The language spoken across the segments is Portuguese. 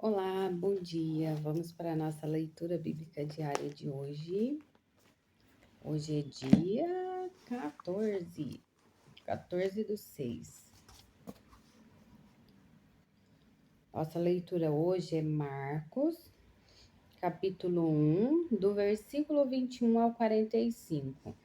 Olá, bom dia. Vamos para a nossa leitura bíblica diária de hoje. Hoje é dia 14/6. Nossa leitura hoje é Marcos, capítulo 1, do versículo 21 ao 45.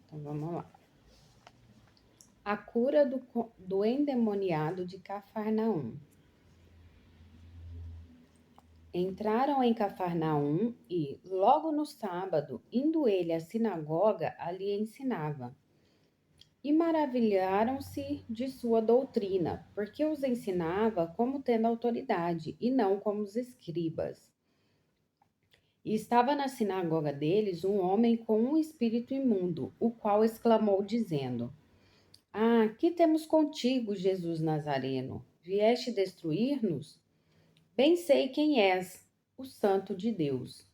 Então vamos lá. A cura do endemoniado de Cafarnaum. Entraram em Cafarnaum e, logo no sábado, indo ele à sinagoga, ali ensinava. E maravilharam-se de sua doutrina, porque os ensinava como tendo autoridade, e não como os escribas. E estava na sinagoga deles um homem com um espírito imundo, o qual exclamou, dizendo: Ah, que temos contigo, Jesus Nazareno? Vieste destruir-nos? Bem sei quem és, o Santo de Deus.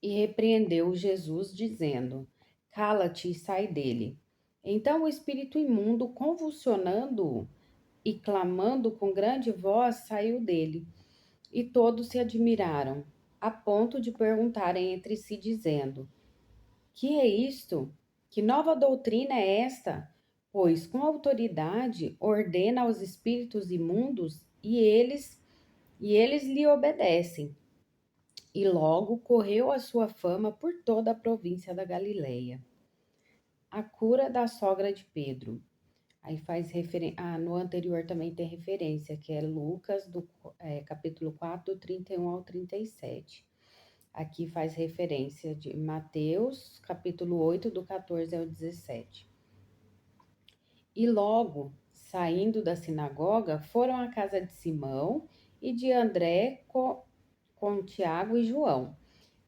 E repreendeu Jesus, dizendo: Cala-te e sai dele. Então o espírito imundo, convulsionando-o e clamando com grande voz, saiu dele. E todos se admiraram, a ponto de perguntarem entre si, dizendo: Que é isto? Que nova doutrina é esta? Pois com autoridade ordena aos espíritos imundos e eles lhe obedecem. E logo correu a sua fama por toda a província da Galileia. A cura da sogra de Pedro. Aí faz referência. No anterior também tem referência, que é Lucas, capítulo 4, do 31 ao 37. Aqui faz referência de Mateus, capítulo 8, do 14 ao 17. E logo, saindo da sinagoga, foram à casa de Simão e de André com Tiago e João.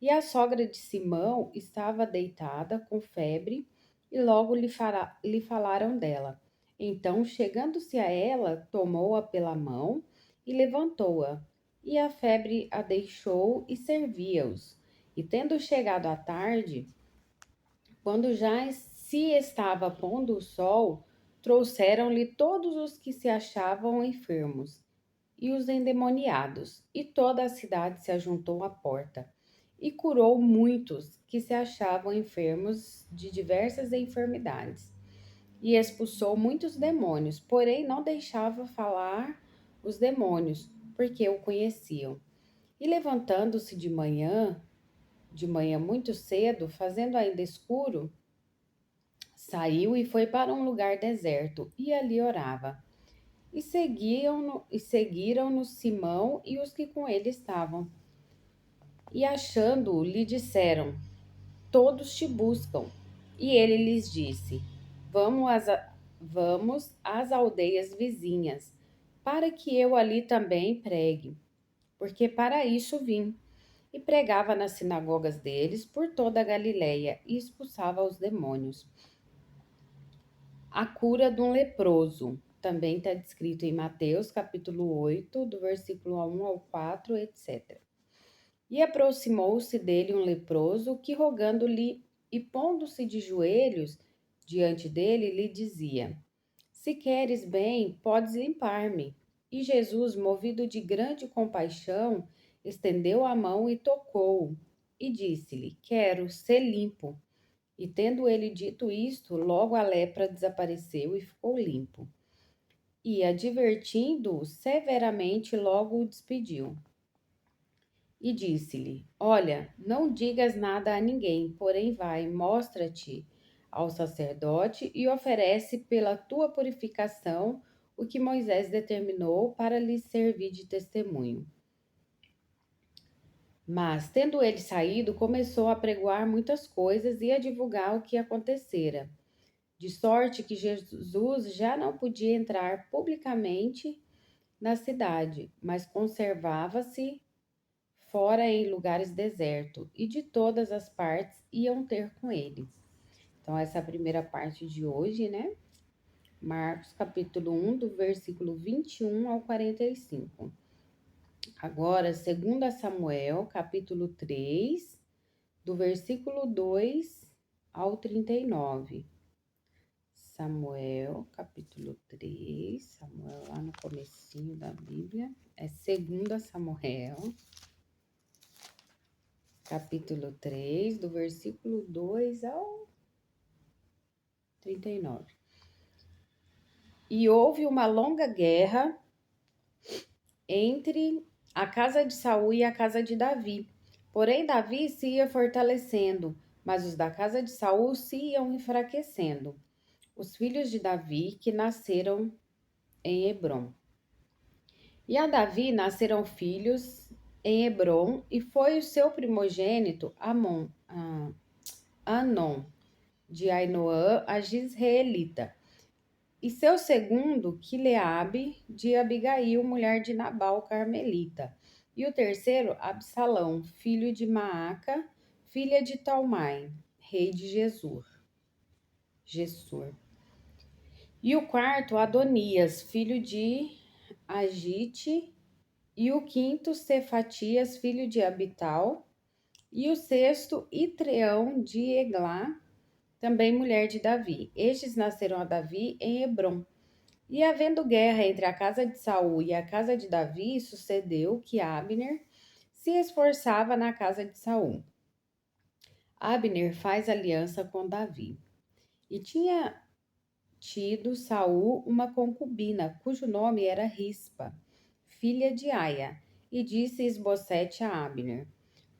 E a sogra de Simão estava deitada com febre, e logo lhe falaram dela. Então, chegando-se a ela, tomou-a pela mão e levantou-a. E a febre a deixou e servia-os. E tendo chegado a tarde, quando já se estava pondo o sol, trouxeram-lhe todos os que se achavam enfermos e os endemoniados, e toda a cidade se ajuntou à porta. E curou muitos que se achavam enfermos de diversas enfermidades. E expulsou muitos demônios, porém não deixava falar os demônios, porque o conheciam. E levantando-se de manhã muito cedo, fazendo ainda escuro, saiu e foi para um lugar deserto, e ali orava. E seguiram-no Simão e os que com ele estavam. E achando-o, lhe disseram: Todos te buscam. E ele lhes disse: Vamos às aldeias vizinhas, para que eu ali também pregue, porque para isso vim. E pregava nas sinagogas deles por toda a Galileia e expulsava os demônios. A cura de um leproso. Também está descrito em Mateus, capítulo 8, do versículo 1 ao 4, etc. E aproximou-se dele um leproso que, rogando-lhe e pondo-se de joelhos diante dele, lhe dizia: Se queres bem, podes limpar-me. E Jesus, movido de grande compaixão, estendeu a mão e tocou-o, e disse-lhe: Quero ser limpo. E tendo ele dito isto, logo a lepra desapareceu e ficou limpo. E, advertindo-o severamente, logo o despediu. E disse-lhe: Olha, não digas nada a ninguém, porém vai, mostra-te ao sacerdote e oferece pela tua purificação o que Moisés determinou para lhe servir de testemunho. Mas, tendo ele saído, começou a pregoar muitas coisas e a divulgar o que acontecera, de sorte que Jesus já não podia entrar publicamente na cidade, mas conservava-se fora em lugares desertos, e de todas as partes iam ter com ele. Então, essa é a primeira parte de hoje, né? Marcos, capítulo 1, do versículo 21 ao 45. Agora, 2 Samuel, capítulo 3, do versículo 2 ao 39. Samuel, capítulo 3, Samuel lá no comecinho da Bíblia, é 2 Samuel, capítulo 3, do versículo 2 ao 39. E houve uma longa guerra entre a casa de Saul e a casa de Davi. Porém, Davi se ia fortalecendo, mas os da casa de Saul se iam enfraquecendo. Os filhos de Davi que nasceram em Hebrom. E a Davi nasceram filhos em Hebrom, e foi o seu primogênito Anon, de Ainoã, a Gisraelita. E seu segundo, Quileabe, de Abigail, mulher de Nabal, carmelita. E o terceiro, Absalão, filho de Maaca, filha de Talmai, rei de Gesur. E o quarto, Adonias, filho de Agite. E o quinto, Cefatias, filho de Abital. E o sexto, Itreão de Eglá, também mulher de Davi. Estes nasceram a Davi em Hebrom. E havendo guerra entre a casa de Saul e a casa de Davi, sucedeu que Abner se esforçava na casa de Saul. Abner faz aliança com Davi. E tinha tido Saul uma concubina, cujo nome era Rispa, filha de Aia. E disse Isbosete a Abner: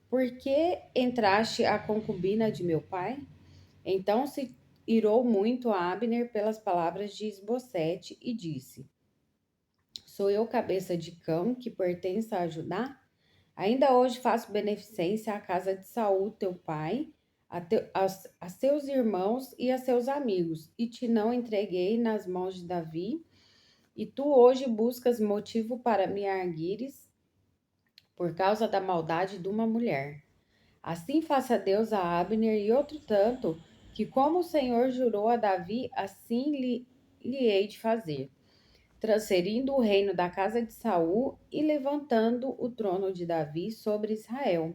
Por que entraste a concubina de meu pai? Então se irou muito a Abner pelas palavras de Isbosete e disse: Sou eu cabeça de cão que pertence a Judá? Ainda hoje faço beneficência à casa de Saul, teu pai, a seus irmãos e a seus amigos, e te não entreguei nas mãos de Davi, e tu hoje buscas motivo para me arguires por causa da maldade de uma mulher. Assim faça Deus a Abner e outro tanto, que como o Senhor jurou a Davi, assim lhe hei de fazer, transferindo o reino da casa de Saul e levantando o trono de Davi sobre Israel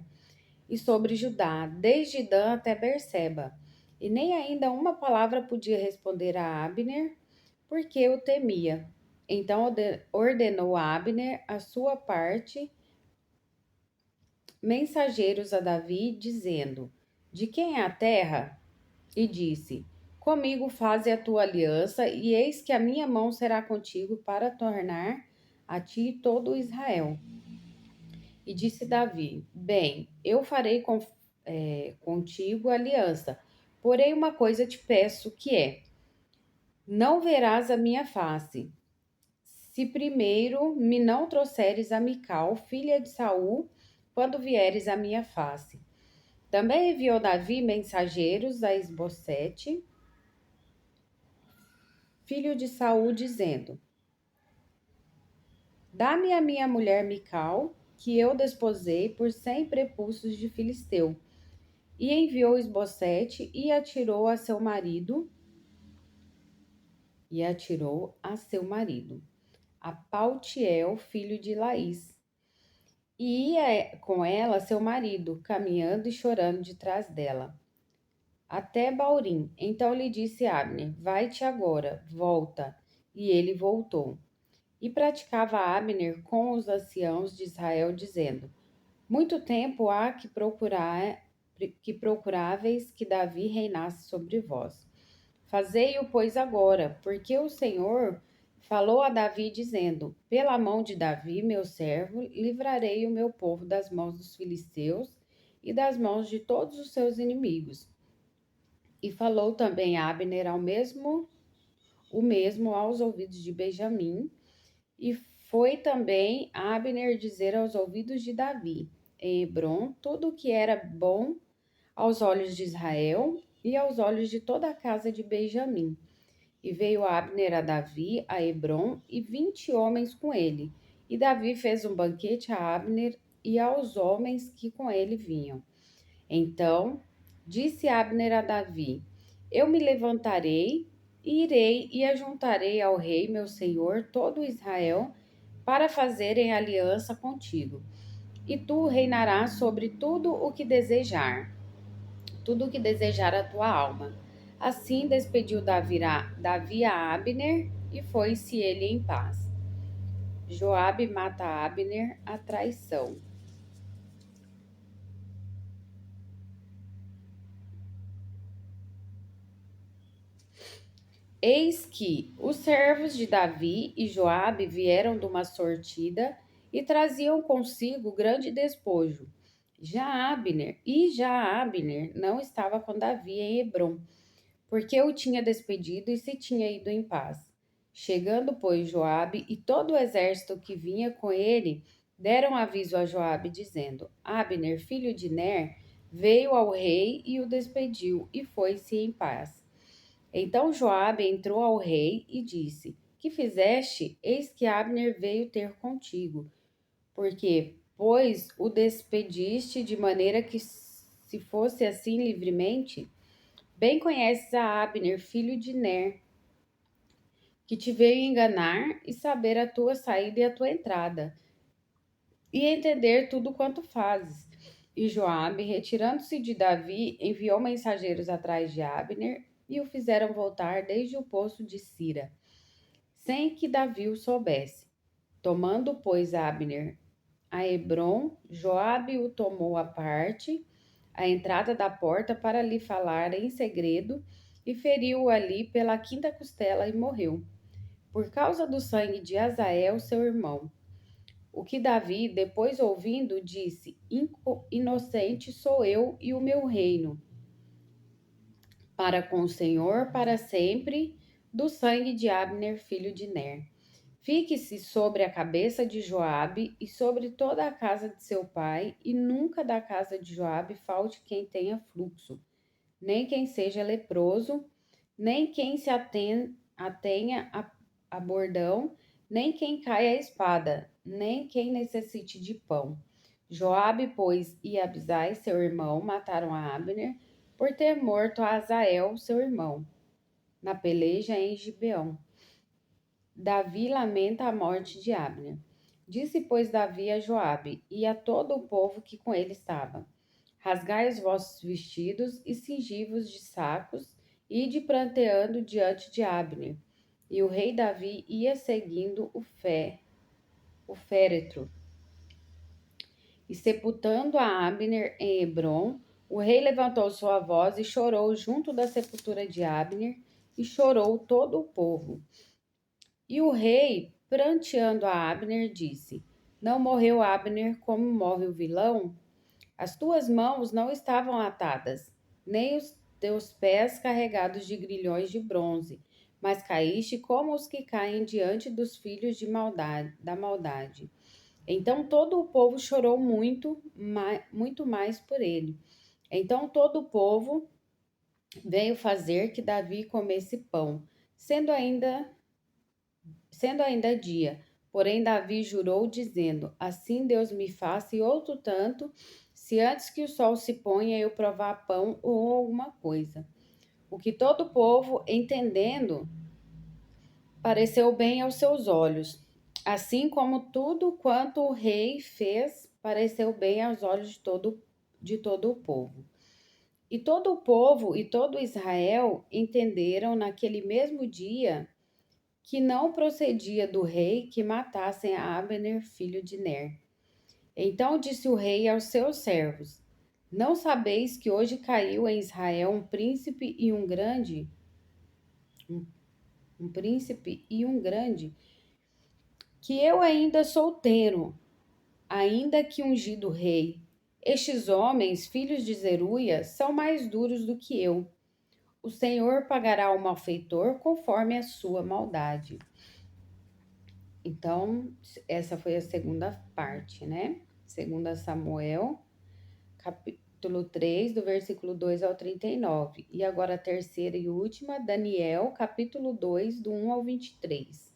e sobre Judá, desde Dan até Berseba. E nem ainda uma palavra podia responder a Abner, porque o temia. Então ordenou a Abner a sua parte mensageiros a Davi, dizendo: De quem é a terra? E disse: Comigo faze a tua aliança, e eis que a minha mão será contigo para tornar a ti todo Israel. E disse Davi: Bem, eu farei contigo aliança, porém uma coisa te peço, que é: não verás a minha face, se primeiro me não trouxeres a Mical, filha de Saul, quando vieres à minha face. Também enviou Davi mensageiros a Isbosete, filho de Saul, dizendo: Dá-me a minha mulher Mical, que eu desposei por 100 prepulsos de filisteu. E enviou Isbosete e atirou a seu marido, a Paltiel, filho de Laís. E ia com ela seu marido, caminhando e chorando detrás dela, até Baurim. Então lhe disse Abner: Vai-te agora, volta. E ele voltou. E praticava Abner com os anciãos de Israel, dizendo: Muito tempo há que procuráveis que Davi reinasse sobre vós. Fazei-o, pois, agora, porque o Senhor falou a Davi, dizendo: Pela mão de Davi, meu servo, livrarei o meu povo das mãos dos filisteus e das mãos de todos os seus inimigos. E falou também Abner o mesmo aos ouvidos de Benjamim, e foi também Abner dizer aos ouvidos de Davi, em Hebrom, tudo o que era bom aos olhos de Israel e aos olhos de toda a casa de Benjamim. E veio Abner a Davi, a Hebrom, e 20 homens com ele. E Davi fez um banquete a Abner e aos homens que com ele vinham. Então disse Abner a Davi: Eu me levantarei Irei e ajuntarei ao rei, meu senhor, todo Israel, para fazerem aliança contigo. E tu reinarás sobre tudo o que desejar a tua alma. Assim despediu Davi a Abner e foi-se ele em paz. Joabe mata Abner a traição. Eis que os servos de Davi e Joabe vieram de uma sortida e traziam consigo grande despojo. Já Abner não estava com Davi em Hebrom, porque o tinha despedido e se tinha ido em paz. Chegando, pois, Joabe e todo o exército que vinha com ele, deram aviso a Joabe, dizendo: Abner, filho de Ner, veio ao rei e o despediu, e foi-se em paz. Então Joabe entrou ao rei e disse: Que fizeste? Eis que Abner veio ter contigo. Porque, pois, o despediste de maneira que, se fosse assim livremente, bem conheces a Abner, filho de Ner, que te veio enganar e saber a tua saída e a tua entrada, e entender tudo quanto fazes. E Joabe, retirando-se de Davi, enviou mensageiros atrás de Abner e o fizeram voltar desde o poço de Sira, sem que Davi o soubesse. Tomando, pois, Abner a Hebrom, Joabe o tomou à parte, à entrada da porta, para lhe falar em segredo, e feriu-o ali pela quinta costela e morreu, por causa do sangue de Azael, seu irmão. O que Davi, depois ouvindo, disse: Inocente sou eu e o meu reino, para com o Senhor para sempre, do sangue de Abner, filho de Ner. Fique-se sobre a cabeça de Joabe e sobre toda a casa de seu pai, e nunca da casa de Joabe falte quem tenha fluxo, nem quem seja leproso, nem quem se atenha a bordão, nem quem caia a espada, nem quem necessite de pão. Joabe, pois, e Abisai, seu irmão, mataram a Abner por ter morto a Azael, seu irmão, na peleja em Gibeão. Davi lamenta a morte de Abner. Disse, pois, Davi a Joabe e a todo o povo que com ele estava: Rasgai os vossos vestidos e cingi-vos de sacos, e ide pranteando diante de Abner. E o rei Davi ia seguindo o féretro, e sepultando a Abner em Hebrom, o rei levantou sua voz e chorou junto da sepultura de Abner, e chorou todo o povo. E o rei, pranteando a Abner, disse: Não morreu Abner como morre o vilão? As tuas mãos não estavam atadas, nem os teus pés carregados de grilhões de bronze, mas caíste como os que caem diante dos filhos da maldade. Então todo o povo chorou muito mais por ele. Então todo o povo veio fazer que Davi comesse pão, sendo ainda dia. Porém, Davi jurou, dizendo: Assim Deus me faça e outro tanto, se antes que o sol se ponha eu provar pão ou alguma coisa. O que todo o povo, entendendo, pareceu bem aos seus olhos. Assim como tudo quanto o rei fez, pareceu bem aos olhos de todo o povo. E todo o povo e todo Israel entenderam naquele mesmo dia que não procedia do rei que matassem a Abner, filho de Ner. Então disse o rei aos seus servos: Não sabeis que hoje caiu em Israel um príncipe e um grande? Um príncipe e um grande, que eu ainda solteiro, ainda que ungido rei. Estes homens, filhos de Zeruia, são mais duros do que eu. O Senhor pagará ao malfeitor conforme a sua maldade. Então, essa foi a segunda parte, né? Segunda Samuel, capítulo 3, do versículo 2 ao 39. E agora a terceira e última, Daniel, capítulo 2, do 1 ao 23.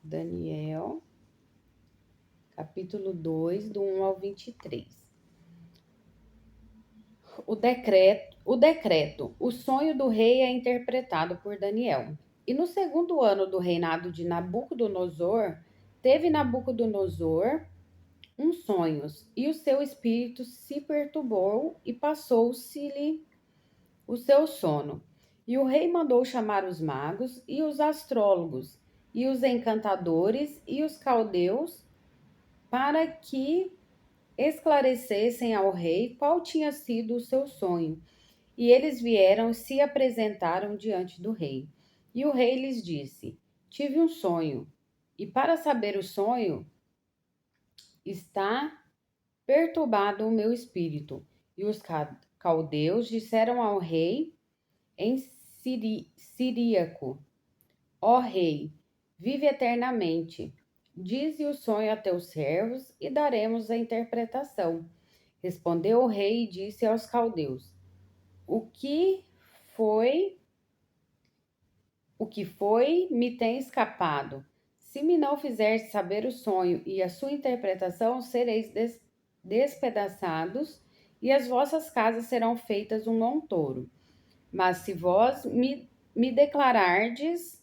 Daniel, capítulo 2, do 1 ao 23. O sonho do rei é interpretado por Daniel. E no segundo ano do reinado de Nabucodonosor, teve Nabucodonosor uns sonhos, e o seu espírito se perturbou e passou-se-lhe o seu sono. E o rei mandou chamar os magos e os astrólogos e os encantadores e os caldeus para que esclarecessem ao rei qual tinha sido o seu sonho. E eles vieram e se apresentaram diante do rei. E o rei lhes disse: Tive um sonho, e para saber o sonho está perturbado o meu espírito. E os caldeus disseram ao rei em siríaco: Ó rei, vive eternamente. Dize o sonho a teus servos e daremos a interpretação. Respondeu o rei e disse aos caldeus: O que foi, me tem escapado. Se me não fizeres saber o sonho e a sua interpretação, sereis despedaçados, e as vossas casas serão feitas um montouro. Mas se vós me declarardes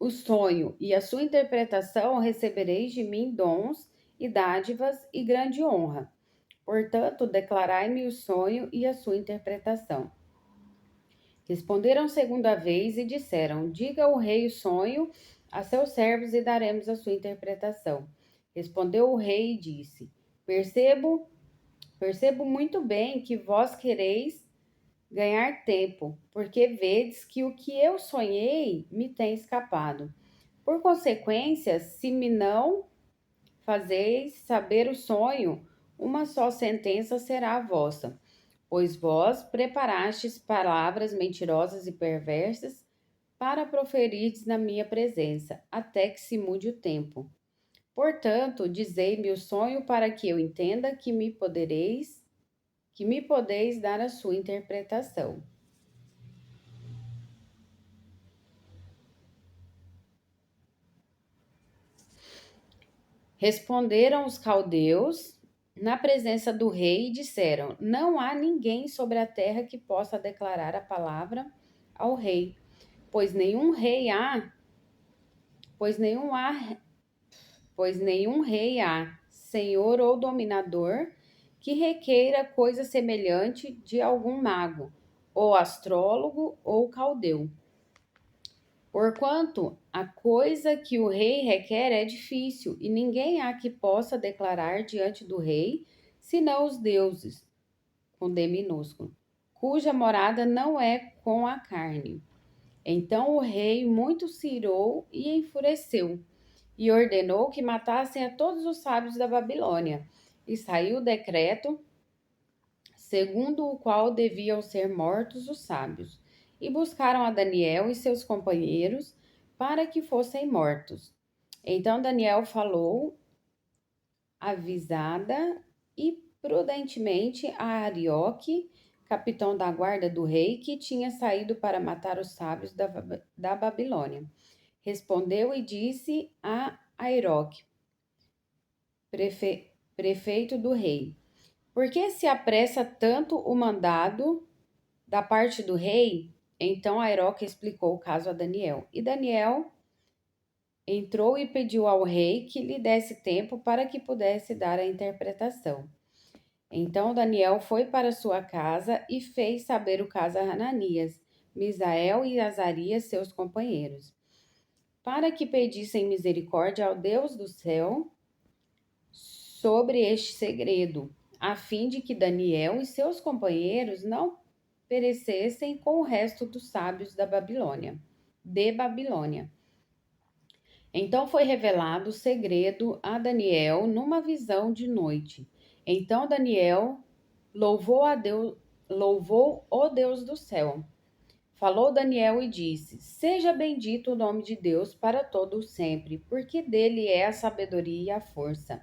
o sonho e a sua interpretação, recebereis de mim dons e dádivas e grande honra. Portanto, declarai-me o sonho e a sua interpretação. Responderam segunda vez e disseram: Diga o rei o sonho a seus servos e daremos a sua interpretação. Respondeu o rei e disse: Percebo muito bem que vós quereis ganhar tempo, porque vedes que o que eu sonhei me tem escapado. Por consequência, se me não fazeis saber o sonho, uma só sentença será a vossa, pois vós preparastes palavras mentirosas e perversas para proferirdes na minha presença, até que se mude o tempo. Portanto, dizei-me o sonho para que eu entenda que me podeis dar a sua interpretação. Responderam os caldeus na presença do rei e disseram: Não há ninguém sobre a terra que possa declarar a palavra ao rei, pois nenhum rei há, senhor ou dominador, que requeira coisa semelhante de algum mago, ou astrólogo, ou caldeu. Porquanto a coisa que o rei requer é difícil, e ninguém há que possa declarar diante do rei, senão os deuses, com D minúsculo, cuja morada não é com a carne. Então o rei muito se irou e enfureceu, e ordenou que matassem a todos os sábios da Babilônia. E saiu o decreto, segundo o qual deviam ser mortos os sábios. E buscaram a Daniel e seus companheiros para que fossem mortos. Então Daniel falou avisada e prudentemente a Arioque, capitão da guarda do rei, que tinha saído para matar os sábios da Babilônia. Respondeu e disse a Arioque, prefeito do rei: Por que se apressa tanto o mandado da parte do rei? Então Arioque explicou o caso a Daniel. E Daniel entrou e pediu ao rei que lhe desse tempo para que pudesse dar a interpretação. Então Daniel foi para sua casa e fez saber o caso a Hananias, Misael e Azarias, seus companheiros, para que pedissem misericórdia ao Deus do céu sobre este segredo, a fim de que Daniel e seus companheiros não perecessem com o resto dos sábios de Babilônia. Então foi revelado o segredo a Daniel numa visão de noite. Então Daniel louvou o Deus do céu. Falou Daniel e disse: Seja bendito o nome de Deus para todo o sempre, porque dele é a sabedoria e a força.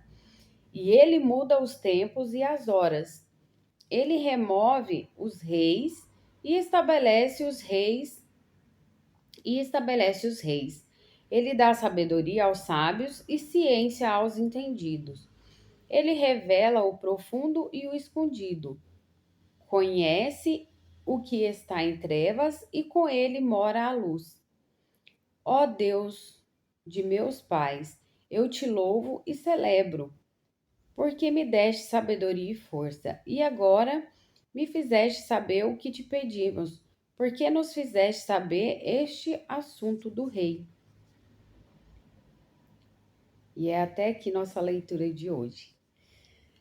E ele muda os tempos e as horas. Ele remove os reis e estabelece os reis. Ele dá sabedoria aos sábios e ciência aos entendidos. Ele revela o profundo e o escondido. Conhece o que está em trevas e com ele mora a luz. Ó Deus de meus pais, eu te louvo e celebro, porque me deste sabedoria e força, e agora me fizeste saber o que te pedimos, porque nos fizeste saber este assunto do rei. E é até aqui nossa leitura de hoje,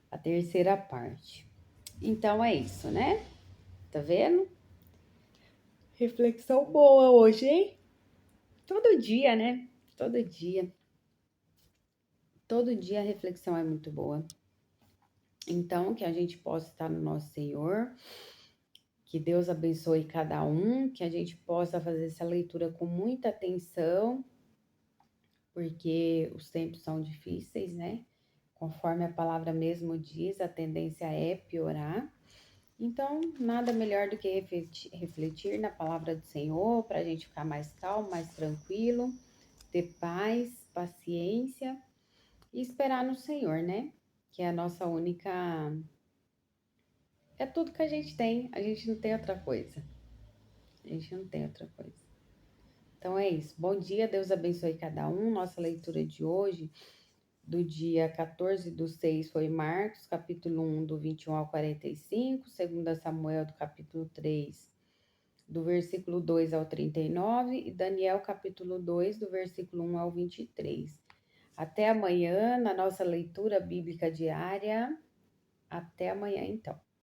a terceira parte. Então é isso, né? Tá vendo? Reflexão boa hoje, hein? Todo dia, né? Todo dia. Todo dia a reflexão é muito boa. Então, que a gente possa estar no nosso Senhor, que Deus abençoe cada um, que a gente possa fazer essa leitura com muita atenção, porque os tempos são difíceis, né? Conforme a palavra mesmo diz, a tendência é piorar. Então, nada melhor do que refletir na palavra do Senhor, para a gente ficar mais calmo, mais tranquilo, ter paz, paciência e esperar no Senhor, né? Que é a nossa única. É tudo que a gente não tem outra coisa. A gente não tem outra coisa. Então é isso. Bom dia, Deus abençoe cada um. Nossa leitura de hoje, do dia 14/6, foi Marcos, capítulo 1, do 21 ao 45, 2 Samuel, do capítulo 3, do versículo 2 ao 39, e Daniel, capítulo 2, do versículo 1 ao 23. Até amanhã, na nossa leitura bíblica diária. Até amanhã, então.